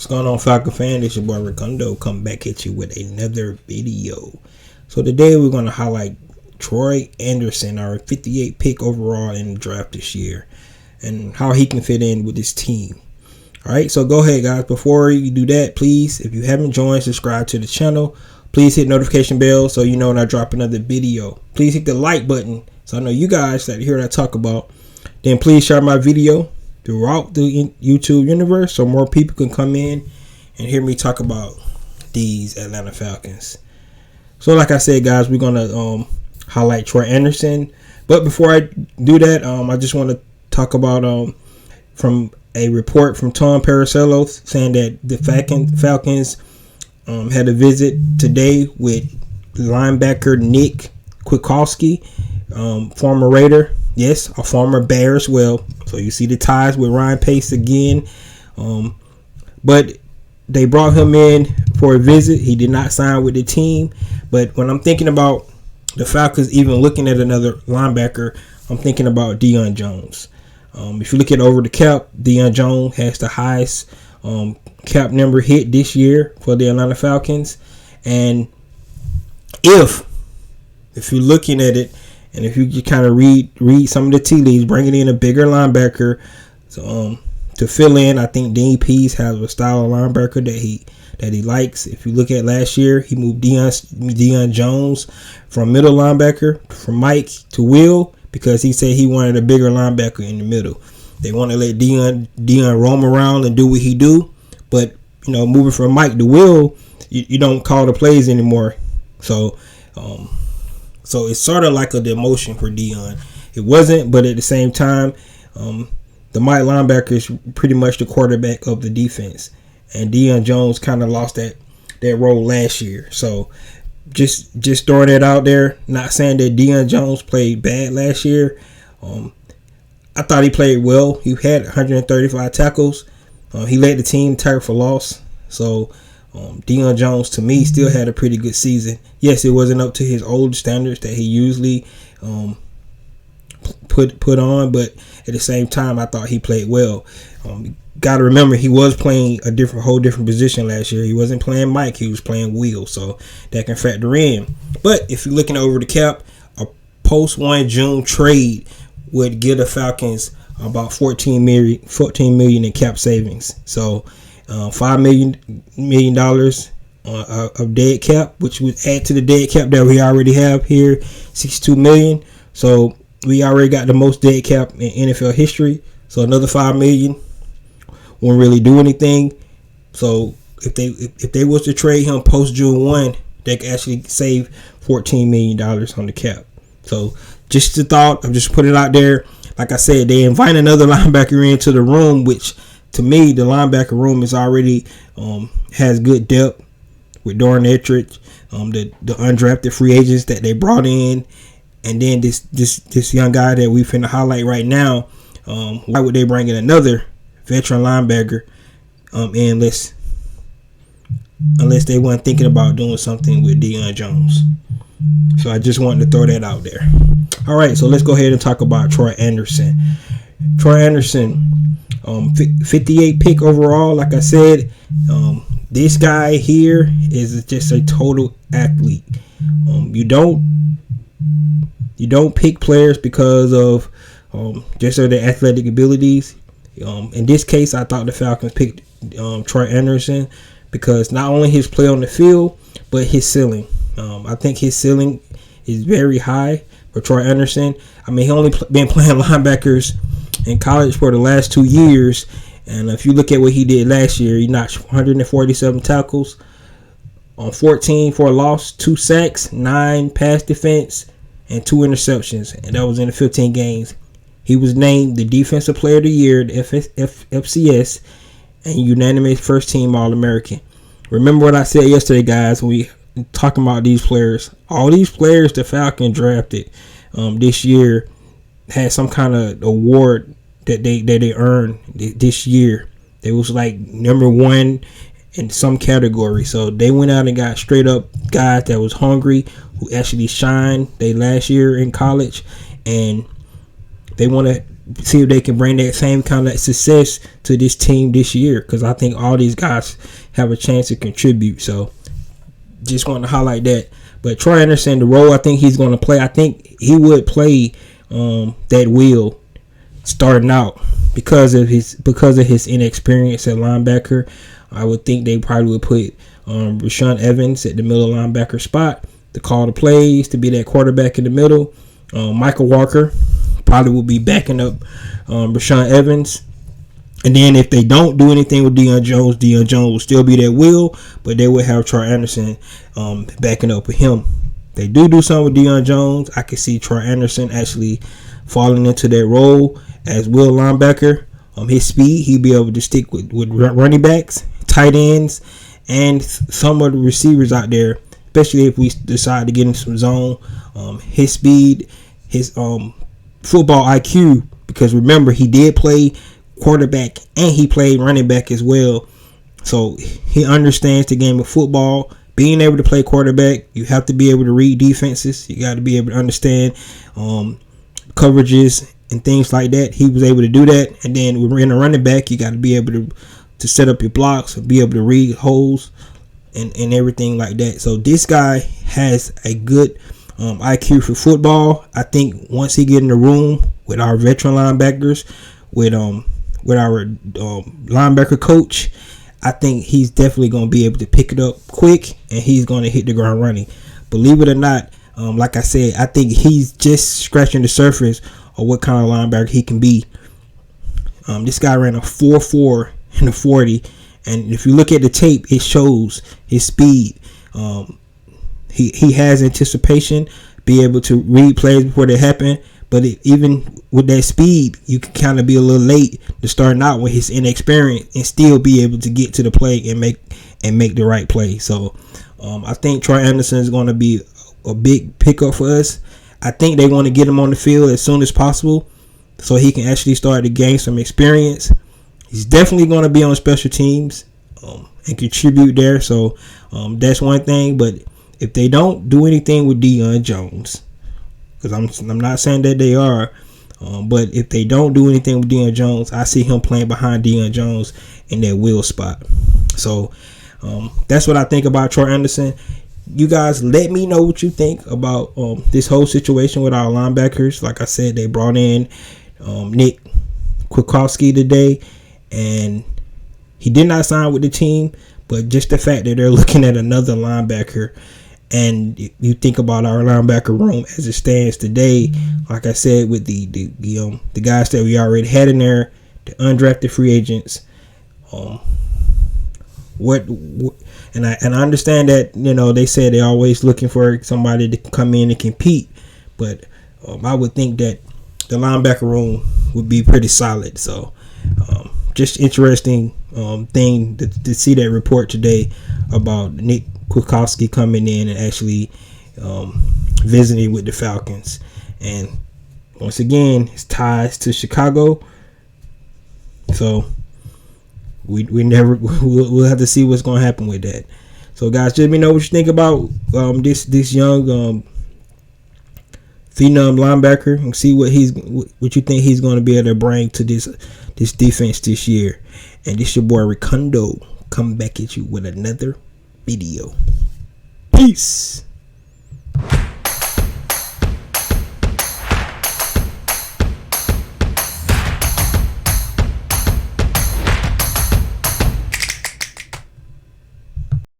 going on, Falcon fan? This is your boy Ricondo. Come back at you with another video. So today we're going to highlight Troy Andersen, our 58 pick overall in the draft this year, and how he can fit in with this team. All right, so go ahead, guys. Before you do that, please, if you haven't joined, subscribe to the channel. Please hit notification bell so you know when I drop another video. Please hit the like button so I know you guys that hear what I talk about. Then please share my video throughout the YouTube universe so more people can come in and hear me talk about these Atlanta Falcons. So like I said, guys, we're going to highlight Troy Andersen. But before I do that, I just want to talk about from a report from Tom Paracello saying that the Falcons had a visit today with linebacker Nick Kwiatkoski, former Raider. Yes, a former Bear as well. So you see the ties with Ryan Pace again. But they brought him in for a visit. He did not sign with the team. But when I'm thinking about the Falcons even looking at another linebacker, I'm thinking about Deion Jones. If you look at over the cap, Deion Jones has the highest cap number hit this year for the Atlanta Falcons. And if you're looking at it, and if you kind of read some of the tea leaves, bringing in a bigger linebacker to fill in, I think Dean Pease has a style of linebacker that he likes. If you look at last year, he moved Deion Jones from middle linebacker from Mike to Will because he said he wanted a bigger linebacker in the middle. They want to let Deion roam around and do what he do, but moving from Mike to Will, you don't call the plays anymore. So it's sort of like a demotion for Deion. It wasn't, but at the same time, the Mike linebacker is pretty much the quarterback of the defense. And Deion Jones kind of lost that role last year. So just throwing it out there, not saying that Deion Jones played bad last year. I thought he played well. He had 135 tackles. He led the team tackle for loss. So Deion Jones, to me, still had a pretty good season. Yes, it wasn't up to his old standards that he usually put on, but at the same time, I thought he played well. Got to remember, he was playing a whole different position last year. He wasn't playing Mike; he was playing Will, so that can factor in. But if you're looking over the cap, a post-1 June trade would give the Falcons about $14 million in cap savings. So $5 million of dead cap, which would add to the dead cap that we already have here, $62 million. So we already got the most dead cap in NFL history. So another $5 million won't really do anything. So if they was to trade him post June 1, they could actually save $14 million on the cap. So just a thought. I'm just putting it out there. Like I said, they invite another linebacker into the room, which to me, the linebacker room is already has good depth with Doran Ettrich, the undrafted free agents that they brought in, and then this young guy that we finna highlight right now. Why would they bring in another veteran linebacker unless they weren't thinking about doing something with Deion Jones? So I just wanted to throw that out there. All right, so let's go ahead and talk about Troy Andersen. Troy Andersen, 58 pick overall. Like I said, this guy here is just a total athlete. You don't pick players because of just their athletic abilities. In this case, I thought the Falcons picked Troy Andersen because not only his play on the field, but his ceiling. I think his ceiling is very high for Troy Andersen. I mean, he only been playing linebackers in college for the last 2 years. And if you look at what he did last year, he notched 147 tackles on 14 for a loss, 2 sacks, 9 pass defense, and 2 interceptions. And that was in the 15 games. He was named the Defensive Player of the Year at FCS and unanimous first team All-American. Remember what I said yesterday, guys, when we talking about these players. All these players the Falcons drafted this year had some kind of award that they earned this year. They was like number 1 in some category. So they went out and got straight up guys that was hungry, who actually shined they last year in college, and they want to see if they can bring that same kind of success to this team this year, because I think all these guys have a chance to contribute. So just want to highlight that. But Troy Andersen, the role I think he's going to play, I think he would play that wheel starting out because of his inexperience at linebacker. I would think they probably would put Rashaan Evans at the middle linebacker spot to call the plays, to be that quarterback in the middle. Michael Walker probably will be backing up Rashaan Evans. And then if they don't do anything with Deion Jones will still be that wheel, but they will have Troy Andersen backing up with him. They do something with Deion Jones, I can see Troy Andersen actually falling into that role as will linebacker. His speed, he'll be able to stick with running backs, tight ends, and some of the receivers out there, especially if we decide to get in some zone. His speed, his football IQ, because remember, he did play quarterback and he played running back as well, so he understands the game of football. Being able to play quarterback, you have to be able to read defenses. You got to be able to understand coverages and things like that. He was able to do that. And then when we're in a running back, you got to be able to set up your blocks and be able to read holes and everything like that. So this guy has a good IQ for football. I think once he get in the room with our veteran linebackers, with our linebacker coach, I think he's definitely going to be able to pick it up quick, and he's going to hit the ground running. Believe it or not, like I said, I think he's just scratching the surface of what kind of linebacker he can be. This guy ran a 4.4 in the 40, and if you look at the tape, it shows his speed. He has anticipation, be able to read plays before they happen. But even with that speed, you can kind of be a little late to starting out with his inexperience and still be able to get to the play and make the right play. So I think Troy Andersen is going to be a big pickup for us. I think they want to get him on the field as soon as possible so he can actually start to gain some experience. He's definitely going to be on special teams and contribute there. So that's one thing. But if they don't do anything with Deion Jones, because I'm not saying that they are, but if they don't do anything with Deion Jones, I see him playing behind Deion Jones in that wheel spot. So that's what I think about Troy Andersen. You guys, let me know what you think about this whole situation with our linebackers. Like I said, they brought in Nick Kwiatkoski today, and he did not sign with the team, but just the fact that they're looking at another linebacker. And you think about our linebacker room as it stands today, like I said, with the guys that we already had in there, the undrafted free agents. And I understand that, they say they're always looking for somebody to come in and compete, but I would think that the linebacker room would be pretty solid. So just interesting thing to see that report today about Nick Kwiatkoski coming in and actually visiting with the Falcons. And once again, his ties to Chicago. So we'll have to see what's going to happen with that. So guys, just let me know what you think about this young phenom linebacker, and see what you think he's going to be able to bring to this defense this year. And this your boy Ricondo, coming back at you with another video. Peace.